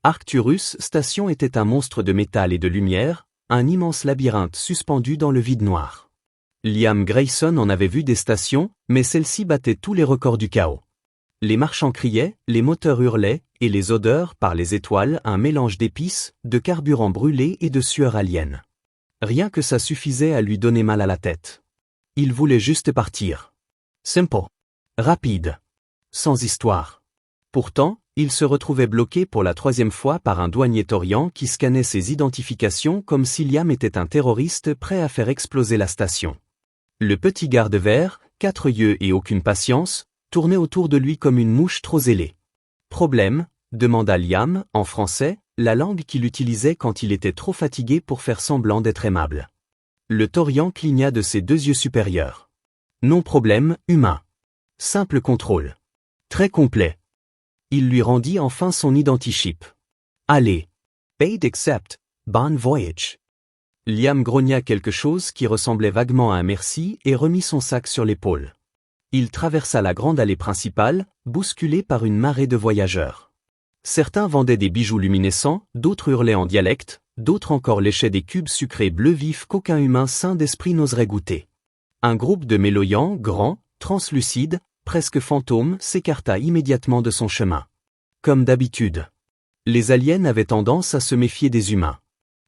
Arcturus Station était un monstre de métal et de lumière, un immense labyrinthe suspendu dans le vide noir. Liam Grayson en avait vu des stations, mais celle-ci battait tous les records du chaos. Les marchands criaient, les moteurs hurlaient, et les odeurs, par les étoiles, un mélange d'épices, de carburant brûlé et de sueur alien. Rien que ça suffisait à lui donner mal à la tête. Il voulait juste partir. Simple. Rapide. Sans histoire. Pourtant, il se retrouvait bloqué pour la 3e fois par un douanier taurien qui scannait ses identifications comme si Liam était un terroriste prêt à faire exploser la station. Le petit garde vert, 4 yeux et aucune patience, tournait autour de lui comme une mouche trop zélée. « Problème ?» demanda Liam, en français, la langue qu'il utilisait quand il était trop fatigué pour faire semblant d'être aimable. Le taurien cligna de ses 2 yeux supérieurs. « Non problème, humain. Simple contrôle. Très complet. » Il lui rendit enfin son identichip. « Allez. Paid accept. Bon voyage. » Liam grogna quelque chose qui ressemblait vaguement à un merci et remit son sac sur l'épaule. Il traversa la grande allée principale, bousculé par une marée de voyageurs. Certains vendaient des bijoux luminescents, d'autres hurlaient en dialecte, d'autres encore léchaient des cubes sucrés bleus vifs qu'aucun humain sain d'esprit n'oserait goûter. Un groupe de méloyants, grands, translucides, presque fantômes, s'écarta immédiatement de son chemin. Comme d'habitude. Les aliens avaient tendance à se méfier des humains.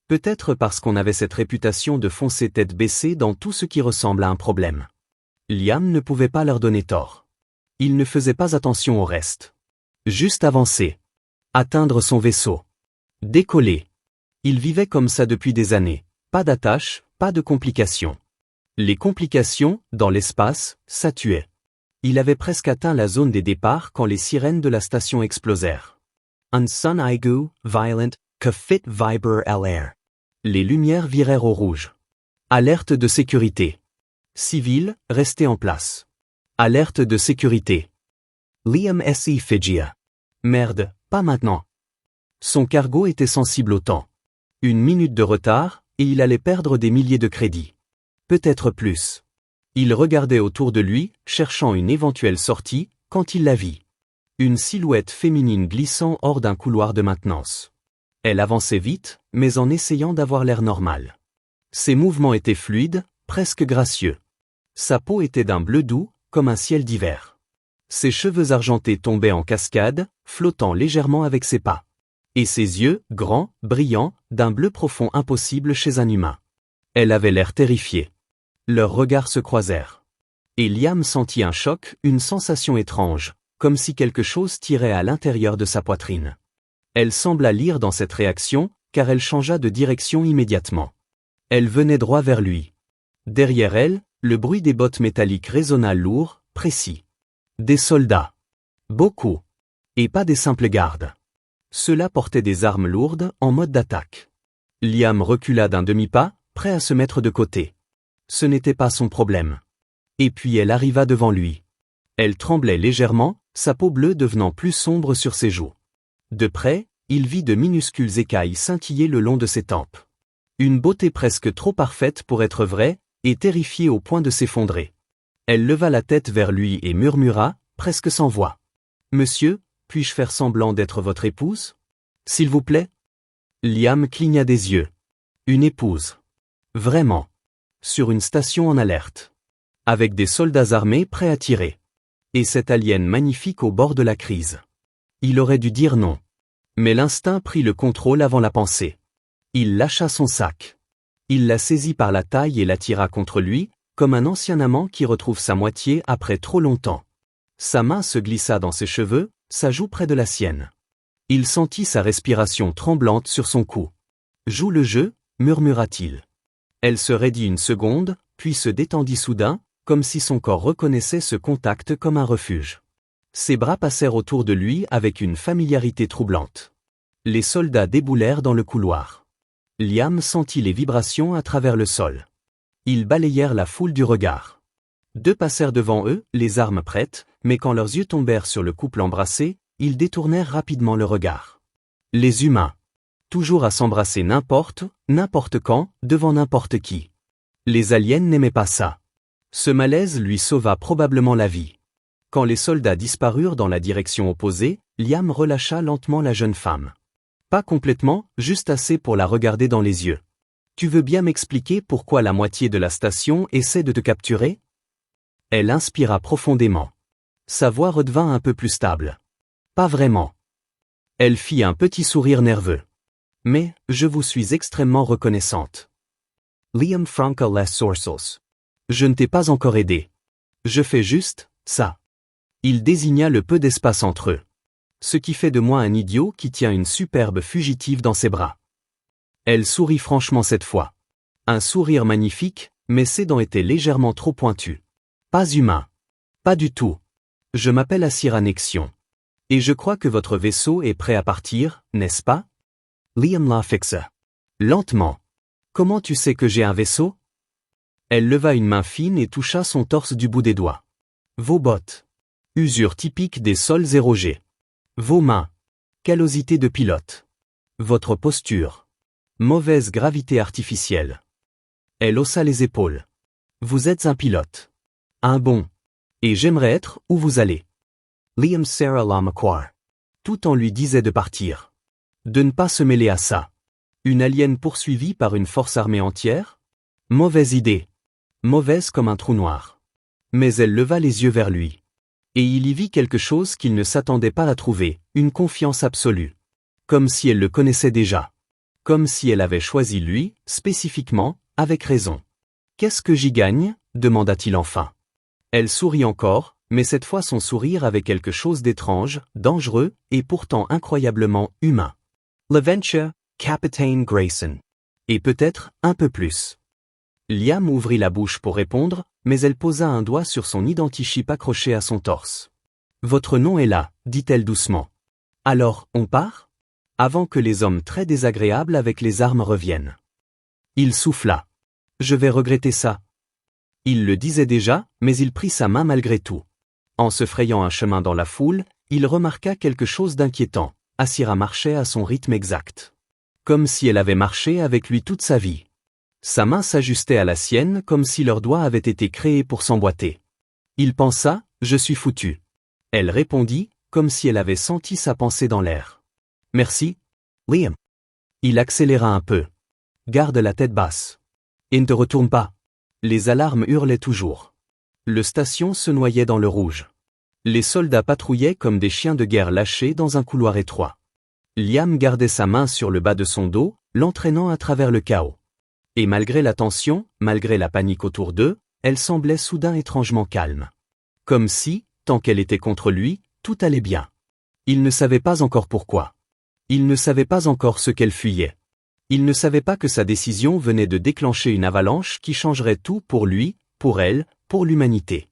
Peut-être parce qu'on avait cette réputation de foncer tête baissée dans tout ce qui ressemble à un problème. Liam ne pouvait pas leur donner tort. Il ne faisait pas attention au reste. Juste avancer. Atteindre son vaisseau. Décoller. Il vivait comme ça depuis des années. Pas d'attache, pas de complications. Les complications, dans l'espace, ça tuait. Il avait presque atteint la zone des départs quand les sirènes de la station explosèrent. Un son aigu, violent, que fit vibre à l'air. Les lumières virèrent au rouge. Alerte de sécurité. Civil, restez en place. Alerte de sécurité. Liam S.E. Figia. Merde, pas maintenant. Son cargo était sensible au temps. 1 minute de retard, et il allait perdre des milliers de crédits. Peut-être plus. Il regardait autour de lui, cherchant une éventuelle sortie, quand il la vit. Une silhouette féminine glissant hors d'un couloir de maintenance. Elle avançait vite, mais en essayant d'avoir l'air normal. Ses mouvements étaient fluides, presque gracieux. Sa peau était d'un bleu doux, comme un ciel d'hiver. Ses cheveux argentés tombaient en cascade, flottant légèrement avec ses pas. Et ses yeux, grands, brillants, d'un bleu profond impossible chez un humain. Elle avait l'air terrifiée. Leurs regards se croisèrent. Et Liam sentit un choc, une sensation étrange, comme si quelque chose tirait à l'intérieur de sa poitrine. Elle sembla lire dans cette réaction, car elle changea de direction immédiatement. Elle venait droit vers lui. Derrière elle, le bruit des bottes métalliques résonna lourd, précis. Des soldats. Beaucoup. Et pas des simples gardes. Ceux-là portaient des armes lourdes, en mode d'attaque. Liam recula d'un demi-pas, prêt à se mettre de côté. Ce n'était pas son problème. Et puis elle arriva devant lui. Elle tremblait légèrement, sa peau bleue devenant plus sombre sur ses joues. De près, il vit de minuscules écailles scintiller le long de ses tempes. Une beauté presque trop parfaite pour être vraie, et terrifiée au point de s'effondrer. Elle leva la tête vers lui et murmura, presque sans voix. « Monsieur, puis-je faire semblant d'être votre épouse ? S'il vous plaît ?» Liam cligna des yeux. Une épouse. Vraiment. Sur une station en alerte. Avec des soldats armés prêts à tirer. Et cette alien magnifique au bord de la crise. Il aurait dû dire non. Mais l'instinct prit le contrôle avant la pensée. Il lâcha son sac. Il la saisit par la taille et l'attira contre lui, comme un ancien amant qui retrouve sa moitié après trop longtemps. Sa main se glissa dans ses cheveux, sa joue près de la sienne. Il sentit sa respiration tremblante sur son cou. « Joue le jeu » murmura-t-il. Elle se raidit une seconde, puis se détendit soudain, comme si son corps reconnaissait ce contact comme un refuge. Ses bras passèrent autour de lui avec une familiarité troublante. Les soldats déboulèrent dans le couloir. Liam sentit les vibrations à travers le sol. Ils balayèrent la foule du regard. 2 passèrent devant eux, les armes prêtes, mais quand leurs yeux tombèrent sur le couple embrassé, ils détournèrent rapidement le regard. Les humains. Toujours à s'embrasser n'importe quand, devant n'importe qui. Les aliens n'aimaient pas ça. Ce malaise lui sauva probablement la vie. Quand les soldats disparurent dans la direction opposée, Liam relâcha lentement la jeune femme. Pas complètement, juste assez pour la regarder dans les yeux. Tu veux bien m'expliquer pourquoi la moitié de la station essaie de te capturer? Elle inspira profondément. Sa voix redevint un peu plus stable. Pas vraiment. Elle fit un petit sourire nerveux. Mais, je vous suis extrêmement reconnaissante. Liam Frankel les sources. Je ne t'ai pas encore aidé. Je fais juste, ça. Il désigna le peu d'espace entre eux. Ce qui fait de moi un idiot qui tient une superbe fugitive dans ses bras. Elle sourit franchement cette fois. Un sourire magnifique, mais ses dents étaient légèrement trop pointues. Pas humain. Pas du tout. Je m'appelle Asira Nexion. Et je crois que votre vaisseau est prêt à partir, n'est-ce pas? Liam la fixa. Lentement. Comment tu sais que j'ai un vaisseau? Elle leva une main fine et toucha son torse du bout des doigts. Vos bottes. Usure typique des sols érogés. Vos mains. Callosité de pilote. Votre posture. Mauvaise gravité artificielle. Elle haussa les épaules. Vous êtes un pilote. Un bon. Et j'aimerais être où vous allez. Liam serra la Macquarie. Tout en lui disait de partir. De ne pas se mêler à ça. Une alien poursuivie par une force armée entière? Mauvaise idée. Mauvaise comme un trou noir. Mais elle leva les yeux vers lui. Et il y vit quelque chose qu'il ne s'attendait pas à trouver, une confiance absolue. Comme si elle le connaissait déjà. Comme si elle avait choisi lui, spécifiquement, avec raison. Qu'est-ce que j'y gagne? Demanda-t-il enfin. Elle sourit encore, mais cette fois son sourire avait quelque chose d'étrange, dangereux, et pourtant incroyablement humain. L'aventure, Capitaine Grayson. Et peut-être, un peu plus. Liam ouvrit la bouche pour répondre, mais elle posa un doigt sur son identichip accroché à son torse. Votre nom est là, dit-elle doucement. Alors, on part? Avant que les hommes très désagréables avec les armes reviennent. Il souffla. Je vais regretter ça. Il le disait déjà, mais il prit sa main malgré tout. En se frayant un chemin dans la foule, il remarqua quelque chose d'inquiétant. Asira marchait à son rythme exact. Comme si elle avait marché avec lui toute sa vie. Sa main s'ajustait à la sienne comme si leurs doigts avaient été créés pour s'emboîter. Il pensa, je suis foutu. Elle répondit, comme si elle avait senti sa pensée dans l'air. Merci, Liam. Il accéléra un peu. Garde la tête basse. Et ne te retourne pas. Les alarmes hurlaient toujours. Le station se noyait dans le rouge. Les soldats patrouillaient comme des chiens de guerre lâchés dans un couloir étroit. Liam gardait sa main sur le bas de son dos, l'entraînant à travers le chaos. Et malgré la tension, malgré la panique autour d'eux, elle semblait soudain étrangement calme. Comme si, tant qu'elle était contre lui, tout allait bien. Il ne savait pas encore pourquoi. Il ne savait pas encore ce qu'elle fuyait. Il ne savait pas que sa décision venait de déclencher une avalanche qui changerait tout pour lui, pour elle, pour l'humanité.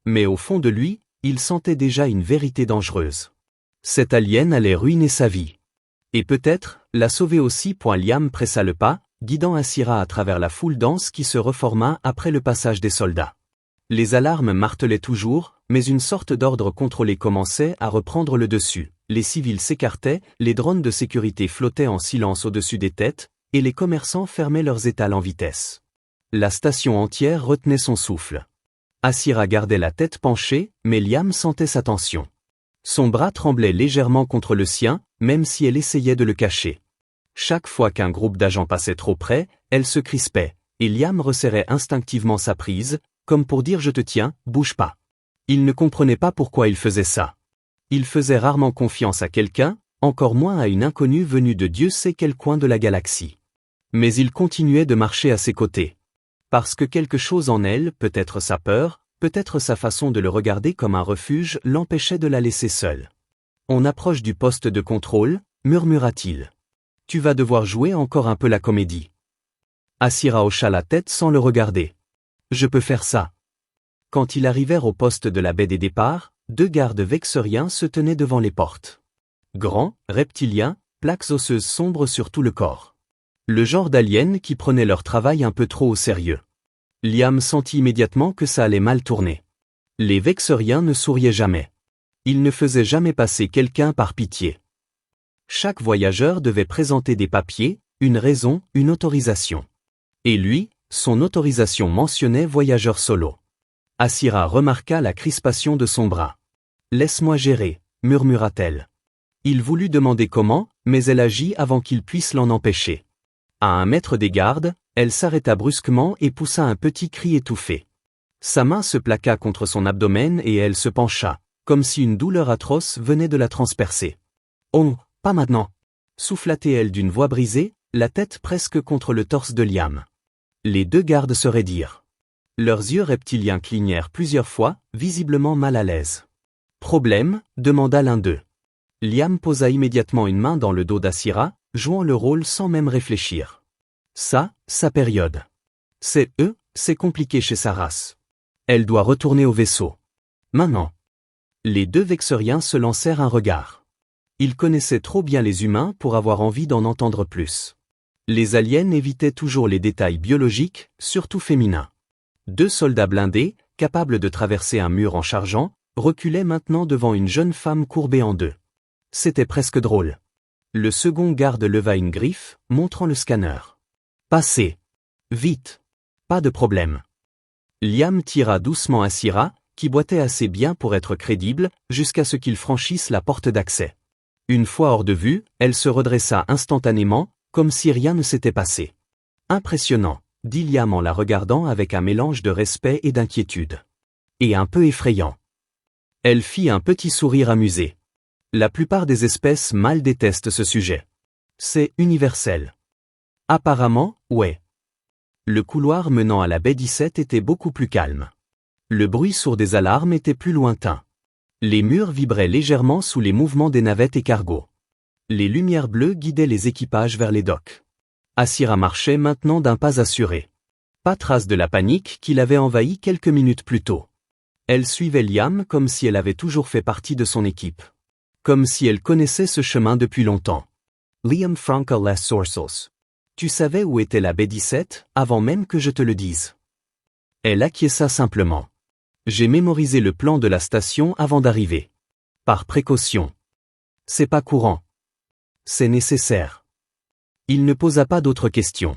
Mais au fond de lui, il sentait déjà une vérité dangereuse. Cette alien allait ruiner sa vie. Et peut-être, la sauver aussi. Liam pressa le pas, guidant Asira à travers la foule dense qui se reforma après le passage des soldats. Les alarmes martelaient toujours, mais une sorte d'ordre contrôlé commençait à reprendre le dessus. Les civils s'écartaient, les drones de sécurité flottaient en silence au-dessus des têtes, et les commerçants fermaient leurs étals en vitesse. La station entière retenait son souffle. Asira gardait la tête penchée, mais Liam sentait sa tension. Son bras tremblait légèrement contre le sien, même si elle essayait de le cacher. Chaque fois qu'un groupe d'agents passait trop près, elle se crispait, et Liam resserrait instinctivement sa prise, comme pour dire je te tiens, bouge pas. Il ne comprenait pas pourquoi il faisait ça. Il faisait rarement confiance à quelqu'un, encore moins à une inconnue venue de Dieu sait quel coin de la galaxie. Mais il continuait de marcher à ses côtés. Parce que quelque chose en elle, peut-être sa peur, peut-être sa façon de le regarder comme un refuge, l'empêchait de la laisser seule. On approche du poste de contrôle, murmura-t-il. Tu vas devoir jouer encore un peu la comédie. Asira hocha la tête sans le regarder. Je peux faire ça. Quand ils arrivèrent au poste de la baie des départs, 2 gardes vexeriens se tenaient devant les portes. Grands, reptiliens, plaques osseuses sombres sur tout le corps. Le genre d'aliens qui prenaient leur travail un peu trop au sérieux. Liam sentit immédiatement que ça allait mal tourner. Les vexeriens ne souriaient jamais. Ils ne faisaient jamais passer quelqu'un par pitié. Chaque voyageur devait présenter des papiers, une raison, une autorisation. Et lui, son autorisation mentionnait voyageur solo. Asira remarqua la crispation de son bras. « Laisse-moi gérer », murmura-t-elle. Il voulut demander comment, mais elle agit avant qu'il puisse l'en empêcher. À 1 mètre des gardes, elle s'arrêta brusquement et poussa un petit cri étouffé. Sa main se plaqua contre son abdomen et elle se pencha, comme si une douleur atroce venait de la transpercer. « Oh, pas maintenant !» souffla-t-elle d'une voix brisée, la tête presque contre le torse de Liam. Les 2 gardes se raidirent. Leurs yeux reptiliens clignèrent plusieurs fois, visiblement mal à l'aise. « Problème ?» demanda l'un d'eux. Liam posa immédiatement une main dans le dos d'Asira, jouant le rôle sans même réfléchir. Ça, sa période. C'est compliqué chez sa race. Elle doit retourner au vaisseau. Maintenant. Les 2 Vexoriens se lancèrent un regard. Ils connaissaient trop bien les humains pour avoir envie d'en entendre plus. Les aliens évitaient toujours les détails biologiques, surtout féminins. 2 soldats blindés, capables de traverser un mur en chargeant, reculaient maintenant devant une jeune femme courbée en 2. C'était presque drôle. Le second garde leva une griffe, montrant le scanner. « Passez. Vite. Pas de problème. » Liam tira doucement Asira, qui boitait assez bien pour être crédible, jusqu'à ce qu'il franchisse la porte d'accès. Une fois hors de vue, elle se redressa instantanément, comme si rien ne s'était passé. « Impressionnant », dit Liam en la regardant avec un mélange de respect et d'inquiétude. « Et un peu effrayant. » Elle fit un petit sourire amusé. La plupart des espèces mâles détestent ce sujet. C'est universel. Apparemment, ouais. Le couloir menant à la baie 17 était beaucoup plus calme. Le bruit sourd des alarmes était plus lointain. Les murs vibraient légèrement sous les mouvements des navettes et cargos. Les lumières bleues guidaient les équipages vers les docks. Asira marchait maintenant d'un pas assuré. Pas trace de la panique qui l'avait envahi quelques minutes plus tôt. Elle suivait Liam comme si elle avait toujours fait partie de son équipe. Comme si elle connaissait ce chemin depuis longtemps. Liam Frankel Les Sources. Tu savais où était la baie 17, avant même que je te le dise. Elle acquiesça simplement. J'ai mémorisé le plan de la station avant d'arriver. Par précaution. C'est pas courant. C'est nécessaire. Il ne posa pas d'autres questions.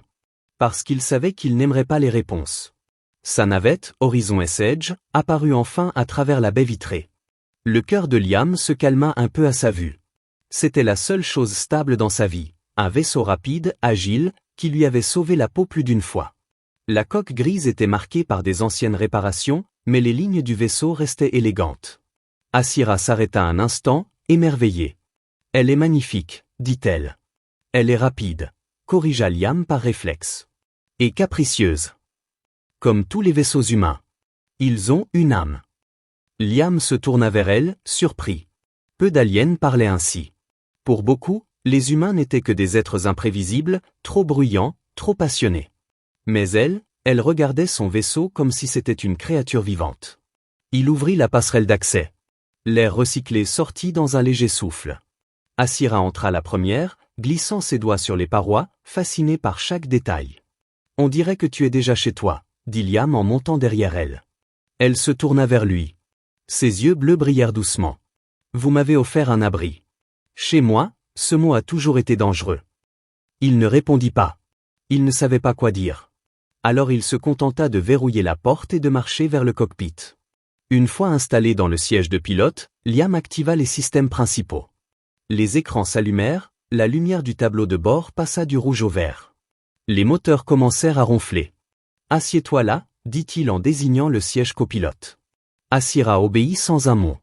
Parce qu'il savait qu'il n'aimerait pas les réponses. Sa navette, Horizon S-Edge, apparut enfin à travers la baie vitrée. Le cœur de Liam se calma un peu à sa vue. C'était la seule chose stable dans sa vie, un vaisseau rapide, agile, qui lui avait sauvé la peau plus d'une fois. La coque grise était marquée par des anciennes réparations, mais les lignes du vaisseau restaient élégantes. Asira s'arrêta un instant, émerveillée. « Elle est magnifique, dit-elle. Elle est rapide, corrigea Liam par réflexe. Et capricieuse. Comme tous les vaisseaux humains. Ils ont une âme. » Liam se tourna vers elle, surpris. Peu d'aliens parlaient ainsi. Pour beaucoup, les humains n'étaient que des êtres imprévisibles, trop bruyants, trop passionnés. Mais elle regardait son vaisseau comme si c'était une créature vivante. Il ouvrit la passerelle d'accès. L'air recyclé sortit dans un léger souffle. Asira entra la première, glissant ses doigts sur les parois, fascinée par chaque détail. « On dirait que tu es déjà chez toi, » dit Liam en montant derrière elle. Elle se tourna vers lui. Ses yeux bleus brillèrent doucement. « Vous m'avez offert un abri. Chez moi, ce mot a toujours été dangereux. » Il ne répondit pas. Il ne savait pas quoi dire. Alors il se contenta de verrouiller la porte et de marcher vers le cockpit. Une fois installé dans le siège de pilote, Liam activa les systèmes principaux. Les écrans s'allumèrent, la lumière du tableau de bord passa du rouge au vert. Les moteurs commencèrent à ronfler. « Assieds-toi là », dit-il en désignant le siège copilote. Asira obéit sans un mot.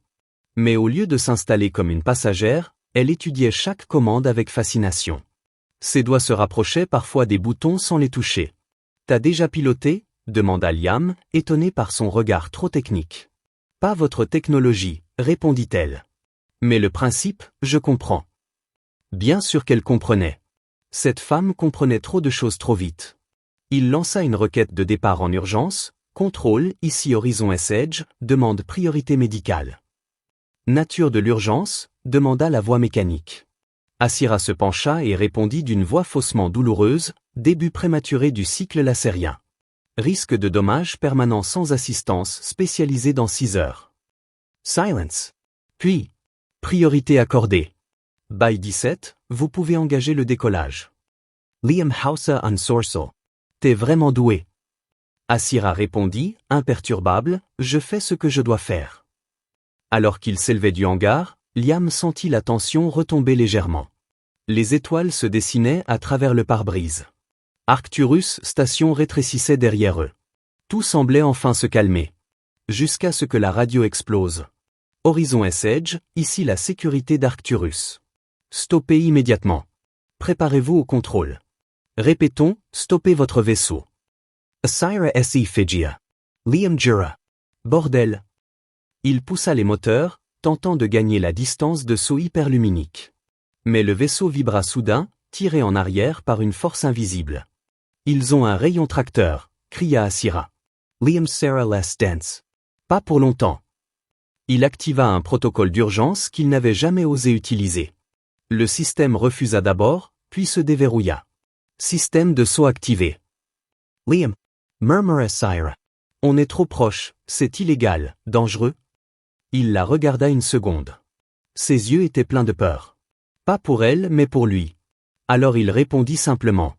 Mais au lieu de s'installer comme une passagère, elle étudiait chaque commande avec fascination. Ses doigts se rapprochaient parfois des boutons sans les toucher. « T'as déjà piloté ?» demanda Liam, étonné par son regard trop technique. « Pas votre technologie, » répondit-elle. « Mais le principe, je comprends. » Bien sûr qu'elle comprenait. Cette femme comprenait trop de choses trop vite. Il lança une requête de départ en urgence. Contrôle, ici Horizon S-Edge, demande priorité médicale. Nature de l'urgence, demanda la voix mécanique. Asira se pencha et répondit d'une voix faussement douloureuse, début prématuré du cycle lacérien. Risque de dommages permanents sans assistance spécialisée dans 6 heures. Silence. Puis, priorité accordée. By 17, vous pouvez engager le décollage. Liam Hauser an Sourcel. T'es vraiment doué. Asira répondit, imperturbable, je fais ce que je dois faire. Alors qu'il s'élevait du hangar, Liam sentit la tension retomber légèrement. Les étoiles se dessinaient à travers le pare-brise. Arcturus station rétrécissait derrière eux. Tout semblait enfin se calmer. Jusqu'à ce que la radio explose. Horizon S-Edge, ici la sécurité d'Arcturus. Stoppez immédiatement. Préparez-vous au contrôle. Répétons, stoppez votre vaisseau. Asira S.E. Figia. Liam Jura. Bordel. Il poussa les moteurs, tentant de gagner la distance de saut hyperluminique. Mais le vaisseau vibra soudain, tiré en arrière par une force invisible. Ils ont un rayon tracteur, cria Asira. Liam Sarah Less Dance. Pas pour longtemps. Il activa un protocole d'urgence qu'il n'avait jamais osé utiliser. Le système refusa d'abord, puis se déverrouilla. Système de saut activé. Liam. Murmura Asira. On est trop proche, c'est illégal, dangereux. Il la regarda une seconde. Ses yeux étaient pleins de peur. Pas pour elle, mais pour lui. Alors il répondit simplement.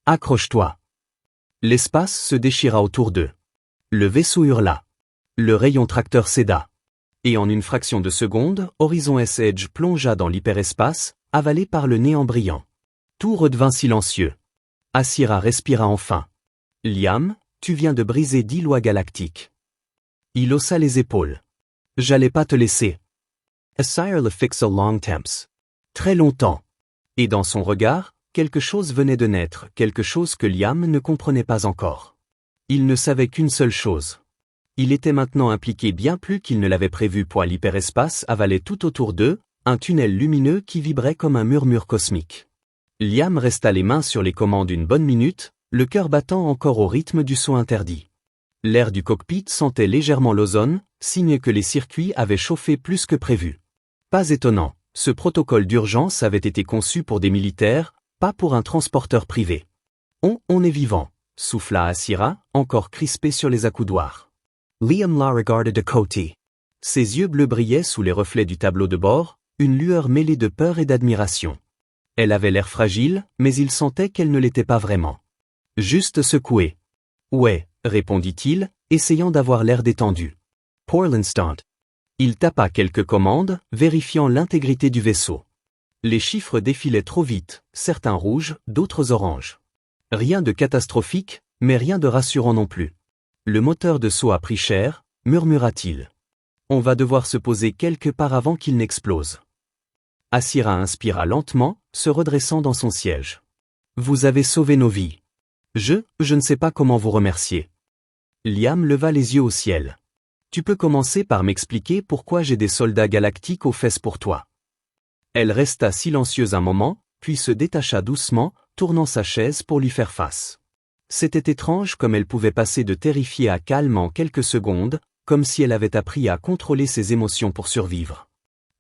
Accroche-toi. L'espace se déchira autour d'eux. Le vaisseau hurla. Le rayon tracteur céda. Et en une fraction de seconde, Horizon S-Edge plongea dans l'hyperespace, avalé par le néant brillant. Tout redevint silencieux. Asira respira enfin. Liam, tu viens de briser 10 lois galactiques. Il haussa les épaules. J'allais pas te laisser. Asira le fixa long temps. Très longtemps. Et dans son regard, quelque chose venait de naître, quelque chose que Liam ne comprenait pas encore. Il ne savait qu'une seule chose. Il était maintenant impliqué bien plus qu'il ne l'avait prévu, poil l'hyperespace avalait tout autour d'eux, un tunnel lumineux qui vibrait comme un murmure cosmique. Liam resta les mains sur les commandes une bonne minute, le cœur battant encore au rythme du saut interdit. L'air du cockpit sentait légèrement l'ozone, signe que les circuits avaient chauffé plus que prévu. Pas étonnant, ce protocole d'urgence avait été conçu pour des militaires, pas pour un transporteur privé. On est vivant, souffla Asira, encore crispé sur les accoudoirs. Liam la regardait de côté. Ses yeux bleus brillaient sous les reflets du tableau de bord, une lueur mêlée de peur et d'admiration. Elle avait l'air fragile, mais il sentait qu'elle ne l'était pas vraiment. Juste secouée. Ouais, répondit-il, essayant d'avoir l'air détendu. Pour l'instant. Il tapa quelques commandes, vérifiant l'intégrité du vaisseau. Les chiffres défilaient trop vite, certains rouges, d'autres oranges. Rien de catastrophique, mais rien de rassurant non plus. Le moteur de saut a pris cher, murmura-t-il. On va devoir se poser quelque part avant qu'il n'explose. Asira inspira lentement, se redressant dans son siège. Vous avez sauvé nos vies. Je ne sais pas comment vous remercier. Liam leva les yeux au ciel. Tu peux commencer par m'expliquer pourquoi j'ai des soldats galactiques aux fesses pour toi. Elle resta silencieuse un moment, puis se détacha doucement, tournant sa chaise pour lui faire face. C'était étrange comme elle pouvait passer de terrifiée à calme en quelques secondes, comme si elle avait appris à contrôler ses émotions pour survivre.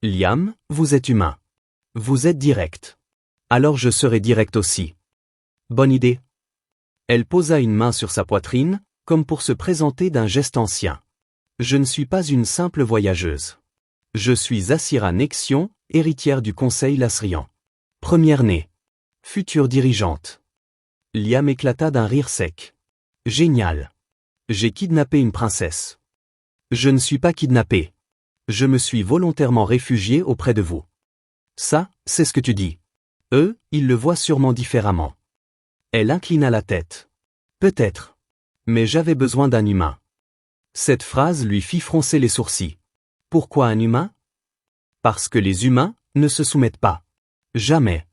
Liam, vous êtes humain. Vous êtes direct. Alors je serai direct aussi. Bonne idée. Elle posa une main sur sa poitrine, comme pour se présenter d'un geste ancien. Je ne suis pas une simple voyageuse. Je suis Asira Nexion, héritière du Conseil Lasrian. Première-née. Future dirigeante. Liam éclata d'un rire sec. Génial. J'ai kidnappé une princesse. Je ne suis pas kidnappé. Je me suis volontairement réfugié auprès de vous. Ça, c'est ce que tu dis. Eux, ils le voient sûrement différemment. Elle inclina la tête. Peut-être. Mais j'avais besoin d'un humain. Cette phrase lui fit froncer les sourcils. Pourquoi un humain? Parce que les humains ne se soumettent pas. Jamais.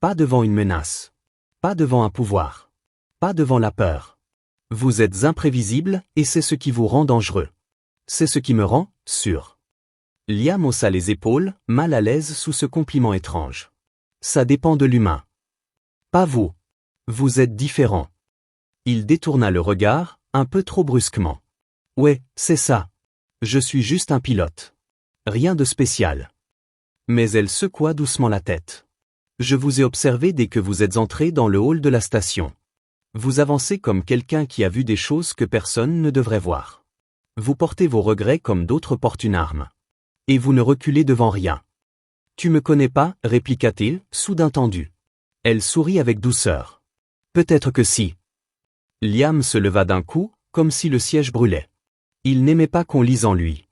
Pas devant une menace. Pas devant un pouvoir. Pas devant la peur. Vous êtes imprévisible et c'est ce qui vous rend dangereux. C'est ce qui me rend sûr. Liam haussa les épaules, mal à l'aise sous ce compliment étrange. Ça dépend de l'humain. Pas vous. Vous êtes différent. Il détourna le regard, un peu trop brusquement. Ouais, c'est ça. Je suis juste un pilote. Rien de spécial. Mais elle secoua doucement la tête. Je vous ai observé dès que vous êtes entré dans le hall de la station. Vous avancez comme quelqu'un qui a vu des choses que personne ne devrait voir. Vous portez vos regrets comme d'autres portent une arme. Et vous ne reculez devant rien. Tu me connais pas, répliqua-t-il, soudain tendu. Elle sourit avec douceur. Peut-être que si. Liam se leva d'un coup, comme si le siège brûlait. Il n'aimait pas qu'on lise en lui.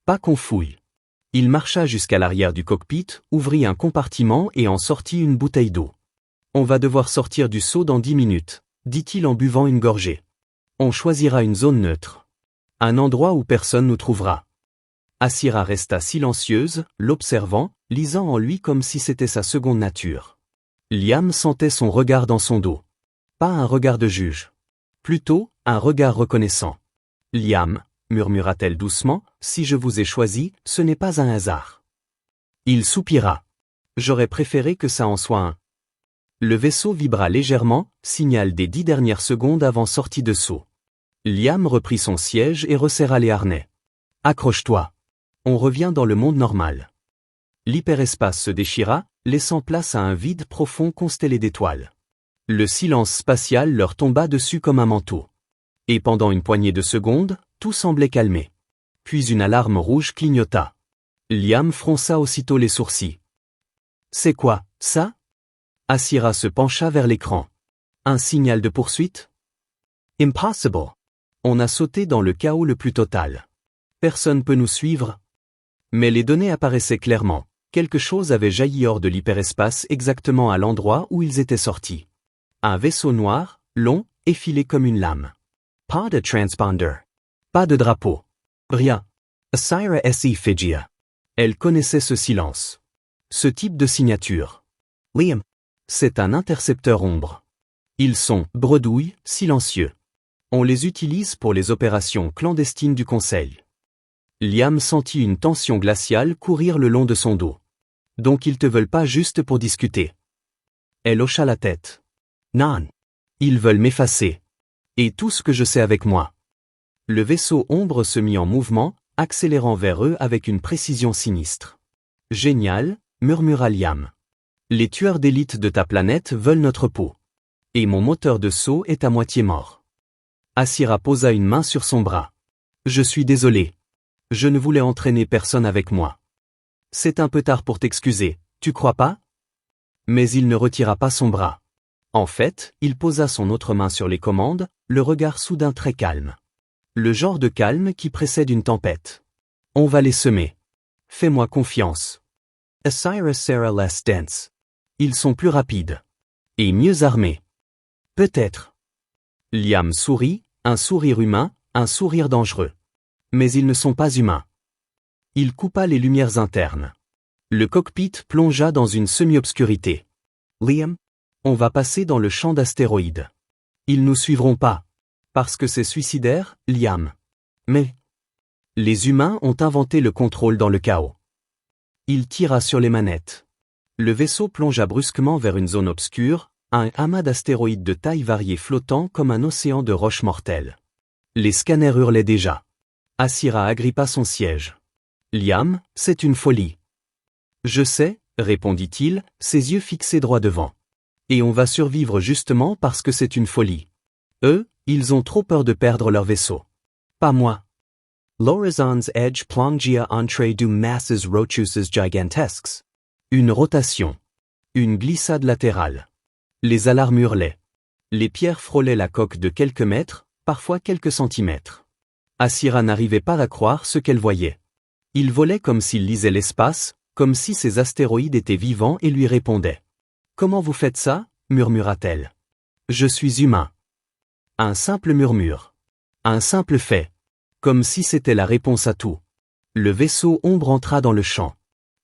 Pas qu'on fouille. Il marcha jusqu'à l'arrière du cockpit, ouvrit un compartiment et en sortit une bouteille d'eau. On va devoir sortir du seau dans 10 minutes, dit-il en buvant une gorgée. On choisira une zone neutre. Un endroit où personne nous trouvera. Asira resta silencieuse, l'observant, lisant en lui comme si c'était sa seconde nature. Liam sentait son regard dans son dos. Pas un regard de juge. Plutôt, un regard reconnaissant. « Liam », murmura-t-elle doucement, « si je vous ai choisi, ce n'est pas un hasard. » Il soupira. « J'aurais préféré que ça en soit un. » Le vaisseau vibra légèrement, signal des 10 dernières secondes avant sortie de saut. Liam reprit son siège et resserra les harnais. « Accroche-toi. On revient dans le monde normal. » L'hyperespace se déchira, laissant place à un vide profond constellé d'étoiles. Le silence spatial leur tomba dessus comme un manteau. Et pendant une poignée de secondes, tout semblait calmé. Puis une alarme rouge clignota. Liam fronça aussitôt les sourcils. « C'est quoi, ça ?» Asira se pencha vers l'écran. « Un signal de poursuite ?»« Impossible. On a sauté dans le chaos le plus total. Personne peut nous suivre. » Mais les données apparaissaient clairement. Quelque chose avait jailli hors de l'hyperespace exactement à l'endroit où ils étaient sortis. Un vaisseau noir, long, effilé comme une lame. Pas de transponder. Pas de drapeau. Rien. Asira S.E. Figia. Elle connaissait ce silence. Ce type de signature. Liam. C'est un intercepteur ombre. Ils sont bredouilles, silencieux. On les utilise pour les opérations clandestines du Conseil. Liam sentit une tension glaciale courir le long de son dos. Donc ils te veulent pas juste pour discuter. Elle hocha la tête. Non. Ils veulent m'effacer. Et tout ce que je sais avec moi. Le vaisseau ombre se mit en mouvement, accélérant vers eux avec une précision sinistre. Génial, murmura Liam. Les tueurs d'élite de ta planète veulent notre peau. Et mon moteur de saut est à moitié mort. Asira posa une main sur son bras. Je suis désolé. Je ne voulais entraîner personne avec moi. C'est un peu tard pour t'excuser, tu crois pas? Mais il ne retira pas son bras. En fait, il posa son autre main sur les commandes, le regard soudain très calme. Le genre de calme qui précède une tempête. On va les semer. Fais-moi confiance. Asira serra less dense. Ils sont plus rapides. Et mieux armés. Peut-être. Liam sourit, un sourire humain, un sourire dangereux. Mais ils ne sont pas humains. Il coupa les lumières internes. Le cockpit plongea dans une semi-obscurité. Liam, on va passer dans le champ d'astéroïdes. Ils nous suivront pas. Parce que c'est suicidaire, Liam. Mais les humains ont inventé le contrôle dans le chaos. Il tira sur les manettes. Le vaisseau plongea brusquement vers une zone obscure, un amas d'astéroïdes de taille variée flottant comme un océan de roches mortelles. Les scanners hurlaient déjà. Asira agrippa son siège. Liam, c'est une folie. Je sais, répondit-il, ses yeux fixés droit devant. Et on va survivre justement parce que c'est une folie. Eux, ils ont trop peur de perdre leur vaisseau. Pas moi. L'horizon's edge plongia entre deux masses rocheuses gigantesques. Une rotation. Une glissade latérale. Les alarmes hurlaient. Les pierres frôlaient la coque de quelques mètres, parfois quelques centimètres. Asira n'arrivait pas à croire ce qu'elle voyait. Il volait comme s'il lisait l'espace, comme si ces astéroïdes étaient vivants et lui répondaient. « Comment vous faites ça ?» murmura-t-elle. « Je suis humain. » Un simple murmure. Un simple fait. Comme si c'était la réponse à tout. Le vaisseau ombre entra dans le champ.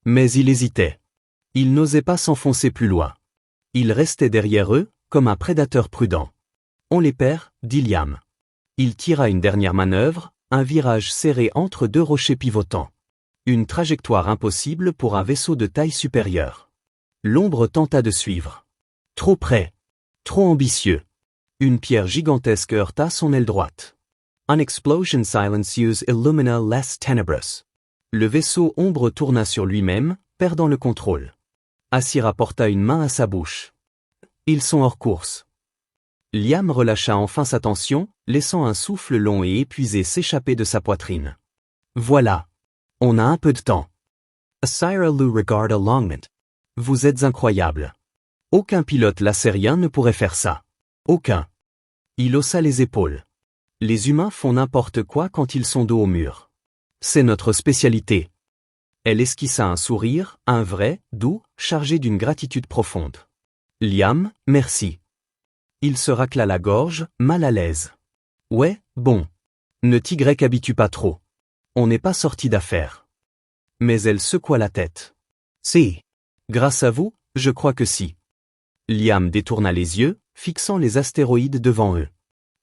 Mais il hésitait. Il n'osait pas s'enfoncer plus loin. Il restait derrière eux, comme un prédateur prudent. « On les perd » dit Liam. Il tira une dernière manœuvre, un virage serré entre deux rochers pivotants. Une trajectoire impossible pour un vaisseau de taille supérieure. L'ombre tenta de suivre. Trop près. Trop ambitieux. Une pierre gigantesque heurta son aile droite. An explosion silencieux illumina less tenebrous. Le vaisseau ombre tourna sur lui-même, perdant le contrôle. Asira porta une main à sa bouche. Ils sont hors course. Liam relâcha enfin sa tension, laissant un souffle long et épuisé s'échapper de sa poitrine. Voilà. On a un peu de temps. Asira lui regarda longuement. Vous êtes incroyable. Aucun pilote lacérien ne pourrait faire ça. Aucun. Il haussa les épaules. Les humains font n'importe quoi quand ils sont dos au mur. C'est notre spécialité. Elle esquissa un sourire, un vrai, doux, chargé d'une gratitude profonde. Liam, merci. Il se racla la gorge, mal à l'aise. Ouais, bon. Ne t'y habitue pas trop. On n'est pas sorti d'affaire. Mais elle secoua la tête. Si. Grâce à vous, je crois que si. Liam détourna les yeux, fixant les astéroïdes devant eux.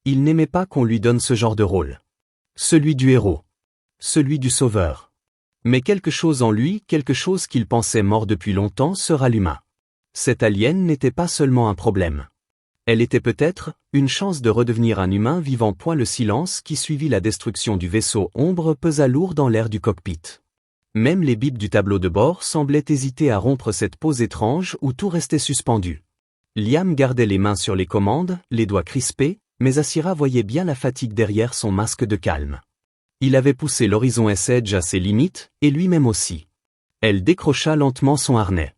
Il n'aimait pas qu'on lui donne ce genre de rôle. Celui du héros. Celui du sauveur. Mais quelque chose en lui, quelque chose qu'il pensait mort depuis longtemps, se ralluma. Cette alien n'était pas seulement un problème. Elle était peut-être une chance de redevenir un humain vivant. Le silence qui suivit la destruction du vaisseau Ombre pesa lourd dans l'air du cockpit. Même les bips du tableau de bord semblaient hésiter à rompre cette pause étrange où tout restait suspendu. Liam gardait les mains sur les commandes, les doigts crispés, mais Asira voyait bien la fatigue derrière son masque de calme. Il avait poussé l'Horizon S-Edge à ses limites, et lui-même aussi. Elle décrocha lentement son harnais.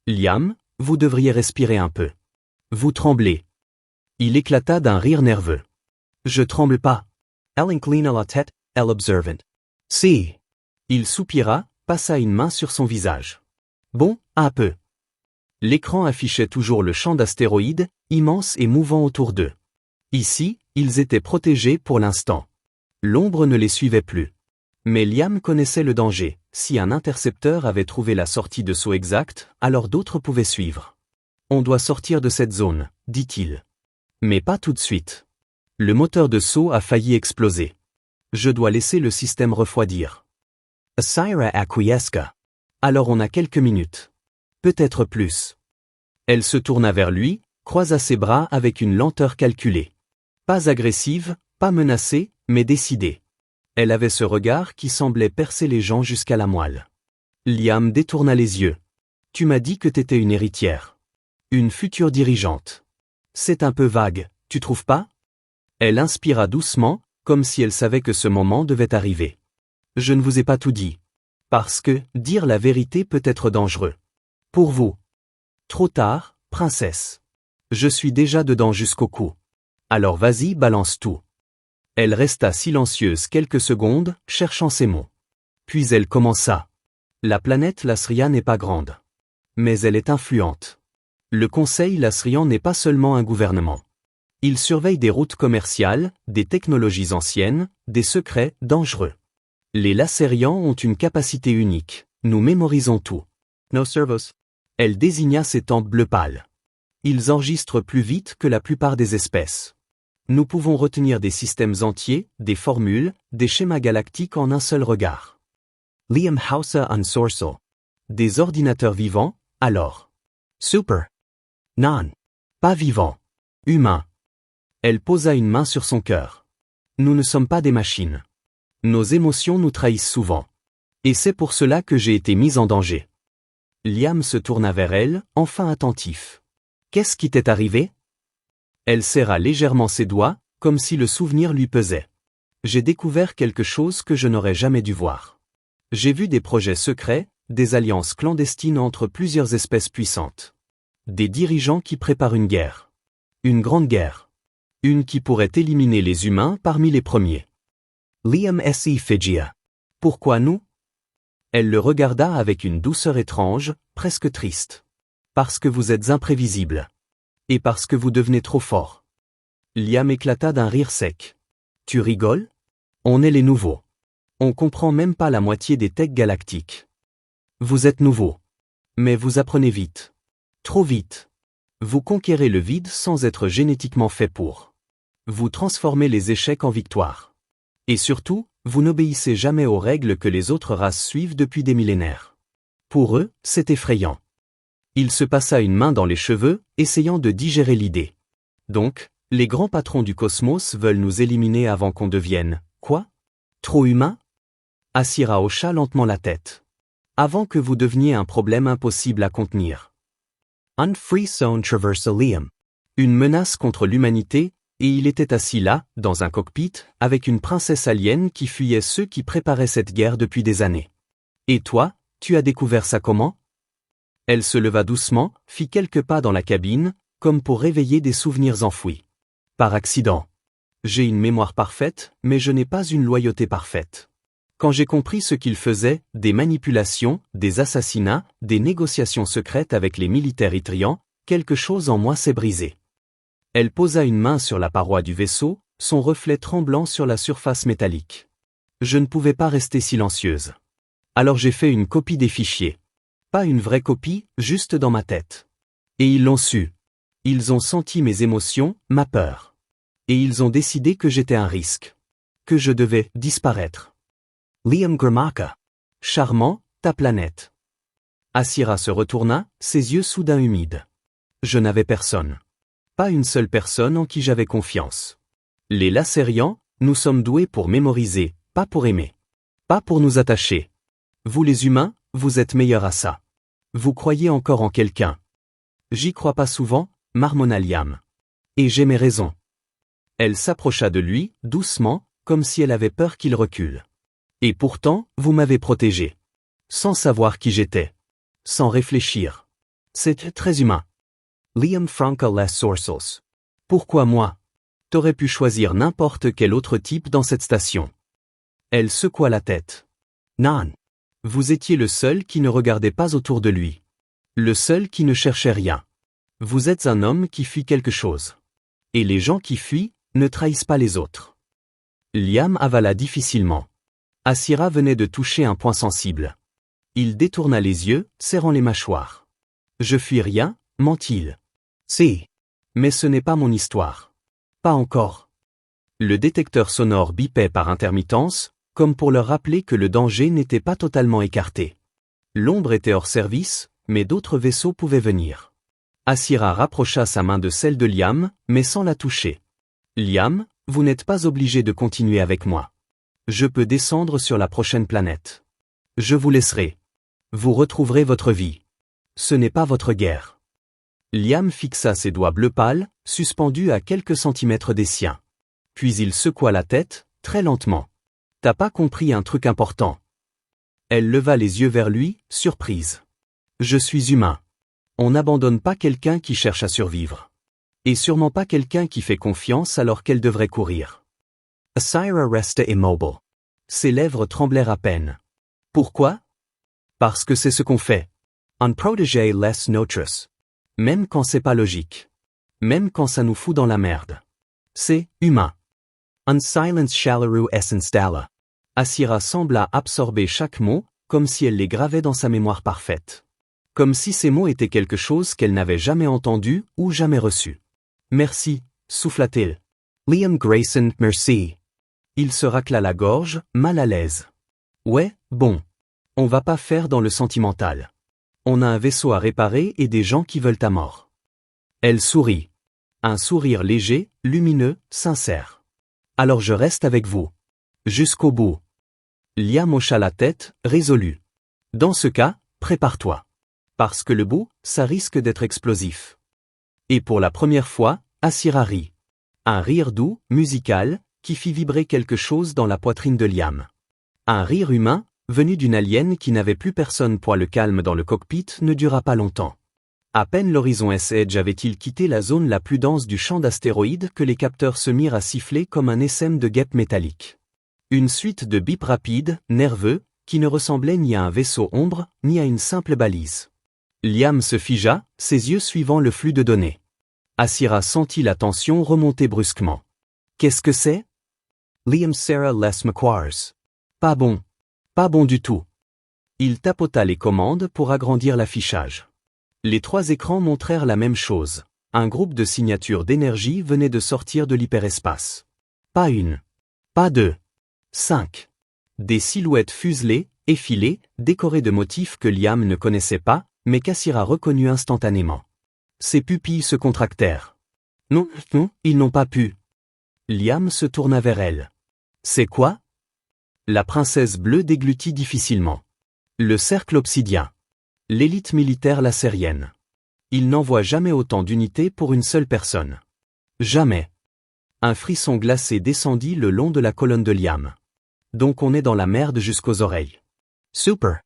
Liam, vous devriez respirer un peu. Vous tremblez. Il éclata d'un rire nerveux. Je tremble pas. Elle inclina la tête, elle observant. Si. Il soupira, passa une main sur son visage. Bon, un peu. L'écran affichait toujours le champ d'astéroïdes, immense et mouvant autour d'eux. Ici, ils étaient protégés pour l'instant. L'ombre ne les suivait plus. Mais Liam connaissait le danger. Si un intercepteur avait trouvé la sortie de saut exacte, alors d'autres pouvaient suivre. On doit sortir de cette zone, dit-il. Mais pas tout de suite. Le moteur de saut a failli exploser. Je dois laisser le système refroidir. Asira acquiesca. Alors on a quelques minutes. Peut-être plus. Elle se tourna vers lui, croisa ses bras avec une lenteur calculée. Pas agressive, pas menacée, mais décidée. Elle avait ce regard qui semblait percer les gens jusqu'à la moelle. Liam détourna les yeux. Tu m'as dit que t'étais une héritière. Une future dirigeante. C'est un peu vague, tu trouves pas? Elle inspira doucement, comme si elle savait que ce moment devait arriver. Je ne vous ai pas tout dit. Parce que, dire la vérité peut être dangereux. Pour vous. Trop tard, princesse. Je suis déjà dedans jusqu'au cou. Alors vas-y, balance tout. Elle resta silencieuse quelques secondes, cherchant ses mots. Puis elle commença. La planète Lasrian n'est pas grande. Mais elle est influente. Le Conseil Lasrian n'est pas seulement un gouvernement. Il surveille des routes commerciales, des technologies anciennes, des secrets dangereux. Les Lacérians ont une capacité unique. Nous mémorisons tout. Nos servos. Elle désigna ses tempes bleu pâle. Ils enregistrent plus vite que la plupart des espèces. Nous pouvons retenir des systèmes entiers, des formules, des schémas galactiques en un seul regard. Liam Hausa un Sorsal. Des ordinateurs vivants, alors. Super. Non. Pas vivants. Humains. Elle posa une main sur son cœur. Nous ne sommes pas des machines. Nos émotions nous trahissent souvent. Et c'est pour cela que j'ai été mise en danger. Liam se tourna vers elle, enfin attentif. Qu'est-ce qui t'est arrivé? Elle serra légèrement ses doigts, comme si le souvenir lui pesait. J'ai découvert quelque chose que je n'aurais jamais dû voir. J'ai vu des projets secrets, des alliances clandestines entre plusieurs espèces puissantes. Des dirigeants qui préparent une guerre. Une grande guerre. Une qui pourrait éliminer les humains parmi les premiers. Liam S.I. Figia. Pourquoi nous? Elle le regarda avec une douceur étrange, presque triste. Parce que vous êtes imprévisible. Et parce que vous devenez trop fort. Liam éclata d'un rire sec. Tu rigoles? On est les nouveaux. On comprend même pas la moitié des techs galactiques. Vous êtes nouveaux. Mais vous apprenez vite. Trop vite. Vous conquérez le vide sans être génétiquement fait pour. Vous transformez les échecs en victoires. Et surtout, vous n'obéissez jamais aux règles que les autres races suivent depuis des millénaires. Pour eux, c'est effrayant. Il se passa une main dans les cheveux, essayant de digérer l'idée. Donc, les grands patrons du cosmos veulent nous éliminer avant qu'on devienne, quoi? Trop humain? Asira hocha lentement la tête. Avant que vous deveniez un problème impossible à contenir. Un free zone traversal Liam. Une menace contre l'humanité, et il était assis là, dans un cockpit, avec une princesse alien qui fuyait ceux qui préparaient cette guerre depuis des années. Et toi, tu as découvert ça comment? Elle se leva doucement, fit quelques pas dans la cabine, comme pour réveiller des souvenirs enfouis. Par accident. J'ai une mémoire parfaite, mais je n'ai pas une loyauté parfaite. Quand j'ai compris ce qu'il faisait, des manipulations, des assassinats, des négociations secrètes avec les militaires itrians, quelque chose en moi s'est brisé. Elle posa une main sur la paroi du vaisseau, son reflet tremblant sur la surface métallique. Je ne pouvais pas rester silencieuse. Alors j'ai fait une copie des fichiers. Pas une vraie copie, juste dans ma tête. Et ils l'ont su. Ils ont senti mes émotions, ma peur. Et ils ont décidé que j'étais un risque. Que je devais disparaître. Liam Grimaka. Charmant, ta planète. Asira se retourna, ses yeux soudain humides. Je n'avais personne. Pas une seule personne en qui j'avais confiance. Les Lacérians, nous sommes doués pour mémoriser, pas pour aimer. Pas pour nous attacher. Vous les humains, vous êtes meilleurs à ça. Vous croyez encore en quelqu'un. J'y crois pas souvent, marmonna Liam. Et j'ai mes raisons. Elle s'approcha de lui, doucement, comme si elle avait peur qu'il recule. Et pourtant, vous m'avez protégé. Sans savoir qui j'étais. Sans réfléchir. C'est très humain. Liam Franca Les Sources. Pourquoi moi? T'aurais pu choisir n'importe quel autre type dans cette station. Elle secoua la tête. Non. Vous étiez le seul qui ne regardait pas autour de lui. Le seul qui ne cherchait rien. Vous êtes un homme qui fuit quelque chose. Et les gens qui fuient, ne trahissent pas les autres. Liam avala difficilement. Asira venait de toucher un point sensible. Il détourna les yeux, serrant les mâchoires. Je fuis rien, ment-il. Si. Mais ce n'est pas mon histoire. Pas encore. Le détecteur sonore bipait par intermittence, comme pour leur rappeler que le danger n'était pas totalement écarté. L'ombre était hors service, mais d'autres vaisseaux pouvaient venir. Asira rapprocha sa main de celle de Liam, mais sans la toucher. Liam, vous n'êtes pas obligé de continuer avec moi. Je peux descendre sur la prochaine planète. Je vous laisserai. Vous retrouverez votre vie. Ce n'est pas votre guerre. Liam fixa ses doigts bleu pâle, suspendus à quelques centimètres des siens. Puis il secoua la tête, très lentement. T'as pas compris un truc important. Elle leva les yeux vers lui, surprise. Je suis humain. On n'abandonne pas quelqu'un qui cherche à survivre. Et sûrement pas quelqu'un qui fait confiance alors qu'elle devrait courir. Asira resta immobile. Ses lèvres tremblèrent à peine. Pourquoi? Parce que c'est ce qu'on fait. Un protégé laisse notre. Même quand c'est pas logique. Même quand ça nous fout dans la merde. C'est humain. Un silence chaleureux s'installa. Asira sembla absorber chaque mot, comme si elle les gravait dans sa mémoire parfaite. Comme si ces mots étaient quelque chose qu'elle n'avait jamais entendu ou jamais reçu. Merci, souffla-t-il. Liam Grayson, merci. Il se racla la gorge, mal à l'aise. Ouais, bon. On va pas faire dans le sentimental. On a un vaisseau à réparer et des gens qui veulent ta mort. Elle sourit. Un sourire léger, lumineux, sincère. Alors je reste avec vous. Jusqu'au bout. Liam hocha la tête, résolu. Dans ce cas, prépare-toi. Parce que le bout, ça risque d'être explosif. Et pour la première fois, Asira rit. Un rire doux, musical, qui fit vibrer quelque chose dans la poitrine de Liam. Un rire humain, venu d'une alien qui n'avait plus personne pour le calme dans le cockpit, ne dura pas longtemps. À peine l'horizon S-Edge avait-il quitté la zone la plus dense du champ d'astéroïdes que les capteurs se mirent à siffler comme un essaim de guêpes métalliques. Une suite de bips rapides, nerveux, qui ne ressemblaient ni à un vaisseau ombre, ni à une simple balise. Liam se figea, ses yeux suivant le flux de données. Asira sentit la tension remonter brusquement. Qu'est-ce que c'est? Liam Sarah Les McQuarrs. Pas bon. Pas bon du tout. Il tapota les commandes pour agrandir l'affichage. Les trois écrans montrèrent la même chose. Un groupe de signatures d'énergie venait de sortir de l'hyperespace. Pas une. Pas deux. 5. Des silhouettes fuselées, effilées, décorées de motifs que Liam ne connaissait pas, mais qu'Asira reconnut instantanément. Ses pupilles se contractèrent. Non, ils n'ont pas pu. Liam se tourna vers elle. C'est quoi? La princesse bleue déglutit difficilement. Le cercle obsidien. L'élite militaire lacérienne. Il n'envoie jamais autant d'unités pour une seule personne. Jamais. Un frisson glacé descendit le long de la colonne de Liam. Donc on est dans la merde jusqu'aux oreilles. Super.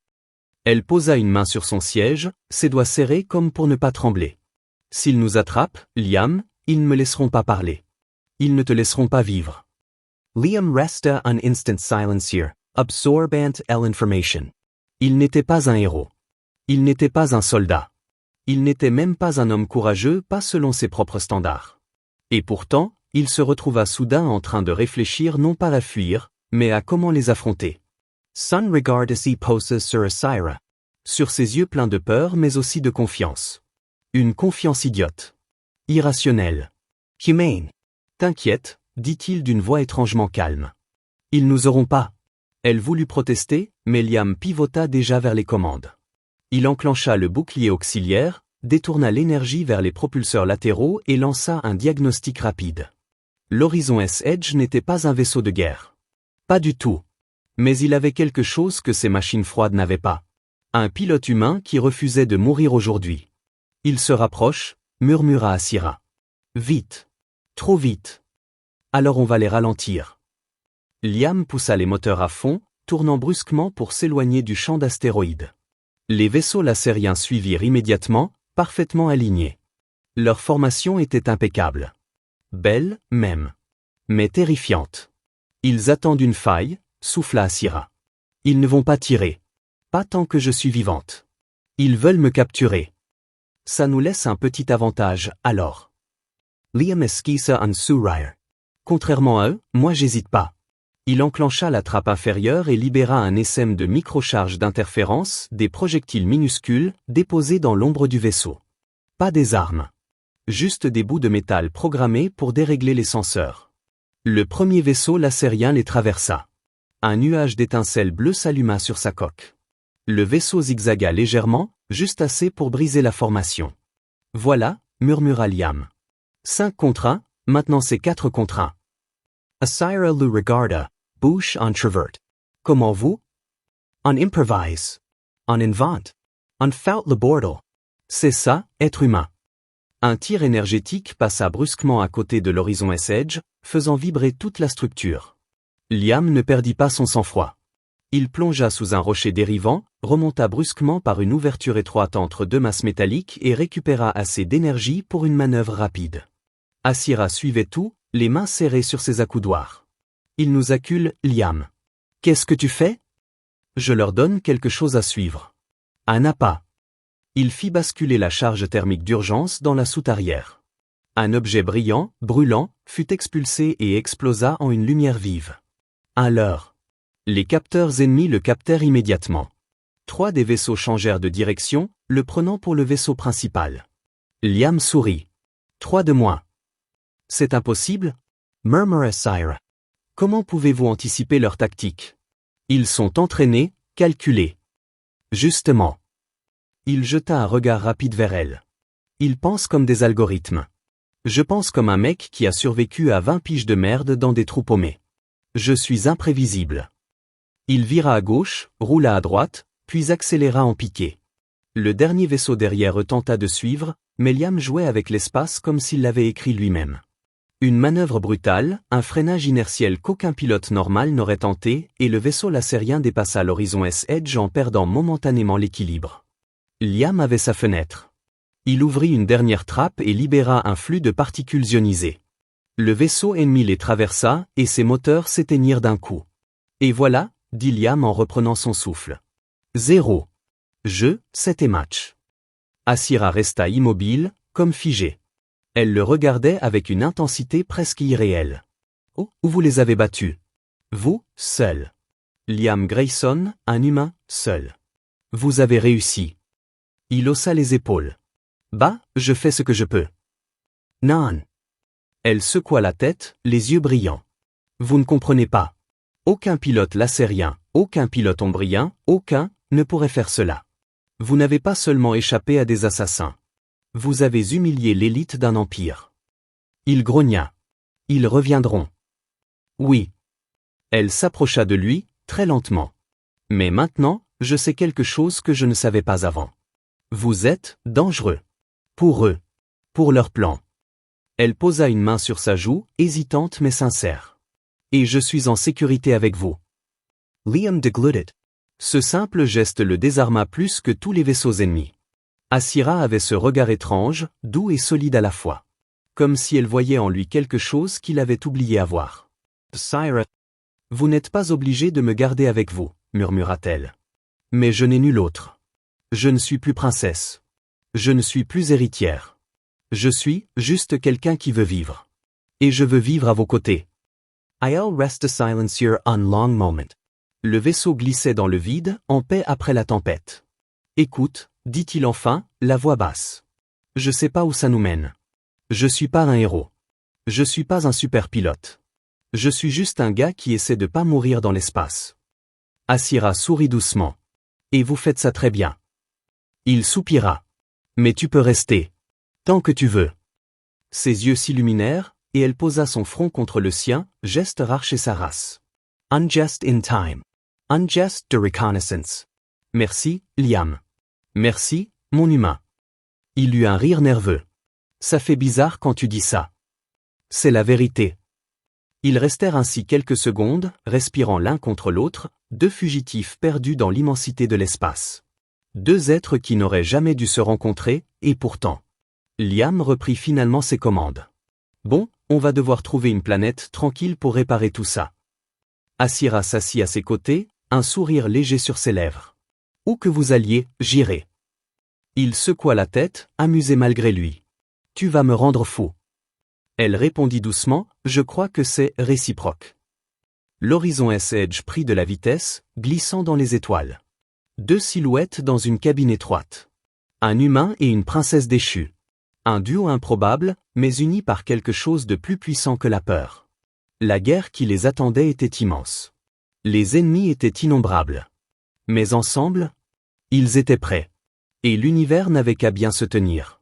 Elle posa une main sur son siège, ses doigts serrés comme pour ne pas trembler. S'ils nous attrapent, Liam, ils ne me laisseront pas parler. Ils ne te laisseront pas vivre. Liam resta un instant silence here. Absorbant L information. Il n'était pas un héros. Il n'était pas un soldat. Il n'était même pas un homme courageux, pas selon ses propres standards. Et pourtant, il se retrouva soudain en train de réfléchir non pas à fuir, mais à comment les affronter. Sun regarded he poses sur Asira. Sur ses yeux pleins de peur mais aussi de confiance. Une confiance idiote. Irrationnelle. Humane. T'inquiète, dit-il d'une voix étrangement calme. Ils nous auront pas. Elle voulut protester, mais Liam pivota déjà vers les commandes. Il enclencha le bouclier auxiliaire, détourna l'énergie vers les propulseurs latéraux et lança un diagnostic rapide. L'Horizon S-Edge n'était pas un vaisseau de guerre. Pas du tout. Mais il avait quelque chose que ces machines froides n'avaient pas. Un pilote humain qui refusait de mourir aujourd'hui. Il se rapproche, murmura Asira. Vite. Trop vite. Alors on va les ralentir. Liam poussa les moteurs à fond, tournant brusquement pour s'éloigner du champ d'astéroïdes. Les vaisseaux lacériens suivirent immédiatement, parfaitement alignés. Leur formation était impeccable. Belle, même. Mais terrifiante. Ils attendent une faille, souffla Asira. Ils ne vont pas tirer. Pas tant que je suis vivante. Ils veulent me capturer. Ça nous laisse un petit avantage, alors. Liam esquissa un sourire. Contrairement à eux, moi j'hésite pas. Il enclencha la trappe inférieure et libéra un essaim de microcharges d'interférence, des projectiles minuscules, déposés dans l'ombre du vaisseau. Pas des armes. Juste des bouts de métal programmés pour dérégler les senseurs. Le premier vaisseau lacérien les traversa. Un nuage d'étincelles bleues s'alluma sur sa coque. Le vaisseau zigzaga légèrement, juste assez pour briser la formation. Voilà, murmura Liam. 5 contre 1, maintenant c'est 4 contre 1. Asira le regarda, bouche introverte. Comment vous? On improvise. On invente. On fait le bordel. C'est ça, être humain. Un tir énergétique passa brusquement à côté de l'Horizon S-Edge, faisant vibrer toute la structure. Liam ne perdit pas son sang-froid. Il plongea sous un rocher dérivant, remonta brusquement par une ouverture étroite entre deux masses métalliques et récupéra assez d'énergie pour une manœuvre rapide. Asira suivait tout, les mains serrées sur ses accoudoirs. Il nous accule, Liam. Qu'est-ce que tu fais? Je leur donne quelque chose à suivre. Un appât. Il fit basculer la charge thermique d'urgence dans la soute arrière. Un objet brillant, brûlant, fut expulsé et explosa en une lumière vive. Un leurre. Les capteurs ennemis le captèrent immédiatement. 3 des vaisseaux changèrent de direction, le prenant pour le vaisseau principal. Liam sourit. 3 de moins. C'est impossible? Murmura Asira. Comment pouvez-vous anticiper leur tactique? Ils sont entraînés, calculés. Justement. Il jeta un regard rapide vers elle. Ils pensent comme des algorithmes. Je pense comme un mec qui a survécu à 20 piges de merde dans des trous paumés. Je suis imprévisible. Il vira à gauche, roula à droite, puis accéléra en piqué. Le dernier vaisseau derrière eux tenta de suivre, mais Liam jouait avec l'espace comme s'il l'avait écrit lui-même. Une manœuvre brutale, un freinage inertiel qu'aucun pilote normal n'aurait tenté, et le vaisseau lacérien dépassa l'Horizon S-Edge en perdant momentanément l'équilibre. Liam avait sa fenêtre. Il ouvrit une dernière trappe et libéra un flux de particules ionisées. Le vaisseau ennemi les traversa, et ses moteurs s'éteignirent d'un coup. Et voilà, dit Liam en reprenant son souffle. 0. Jeu, 7 et match. Asira resta immobile, comme figée. Elle le regardait avec une intensité presque irréelle. Oh, où vous les avez battus? Vous, seul. Liam Grayson, un humain, seul. Vous avez réussi. Il haussa les épaules. Bah, je fais ce que je peux. Non. Elle secoua la tête, les yeux brillants. Vous ne comprenez pas. Aucun pilote lacérien, aucun pilote ombrien, aucun, ne pourrait faire cela. Vous n'avez pas seulement échappé à des assassins. Vous avez humilié l'élite d'un empire. Il grogna. Ils reviendront. Oui. Elle s'approcha de lui, très lentement. Mais maintenant, je sais quelque chose que je ne savais pas avant. Vous êtes dangereux. Pour eux. Pour leur plan. Elle posa une main sur sa joue, hésitante mais sincère. Et je suis en sécurité avec vous. Liam degluted. Ce simple geste le désarma plus que tous les vaisseaux ennemis. Asira avait ce regard étrange, doux et solide à la fois. Comme si elle voyait en lui quelque chose qu'il avait oublié avoir. Asira. Vous n'êtes pas obligé de me garder avec vous, murmura-t-elle. Mais je n'ai nul autre. Je ne suis plus princesse. Je ne suis plus héritière. Je suis juste quelqu'un qui veut vivre. Et je veux vivre à vos côtés. I'll rest a silencier on long moment. Le vaisseau glissait dans le vide, en paix après la tempête. Écoute, dit-il enfin, la voix basse. Je sais pas où ça nous mène. Je suis pas un héros. Je suis pas un super pilote. Je suis juste un gars qui essaie de pas mourir dans l'espace. Asira sourit doucement. Et vous faites ça très bien. Il soupira. Mais tu peux rester. Tant que tu veux. Ses yeux s'illuminèrent, et elle posa son front contre le sien, geste rare chez sa race. Unjust in time. Unjust de reconnaissance. Merci, Liam. Merci, mon humain. Il eut un rire nerveux. Ça fait bizarre quand tu dis ça. C'est la vérité. Ils restèrent ainsi quelques secondes, respirant l'un contre l'autre, deux fugitifs perdus dans l'immensité de l'espace. Deux êtres qui n'auraient jamais dû se rencontrer, et pourtant. Liam reprit finalement ses commandes. Bon, on va devoir trouver une planète tranquille pour réparer tout ça. Asira s'assit à ses côtés, un sourire léger sur ses lèvres. Où que vous alliez, j'irai. Il secoua la tête, amusé malgré lui. Tu vas me rendre fou. Elle répondit doucement, je crois que c'est réciproque. L'horizon S-Edge prit de la vitesse, glissant dans les étoiles. Deux silhouettes dans une cabine étroite. Un humain et une princesse déchue. Un duo improbable, mais uni par quelque chose de plus puissant que la peur. La guerre qui les attendait était immense. Les ennemis étaient innombrables. Mais ensemble, ils étaient prêts. Et l'univers n'avait qu'à bien se tenir.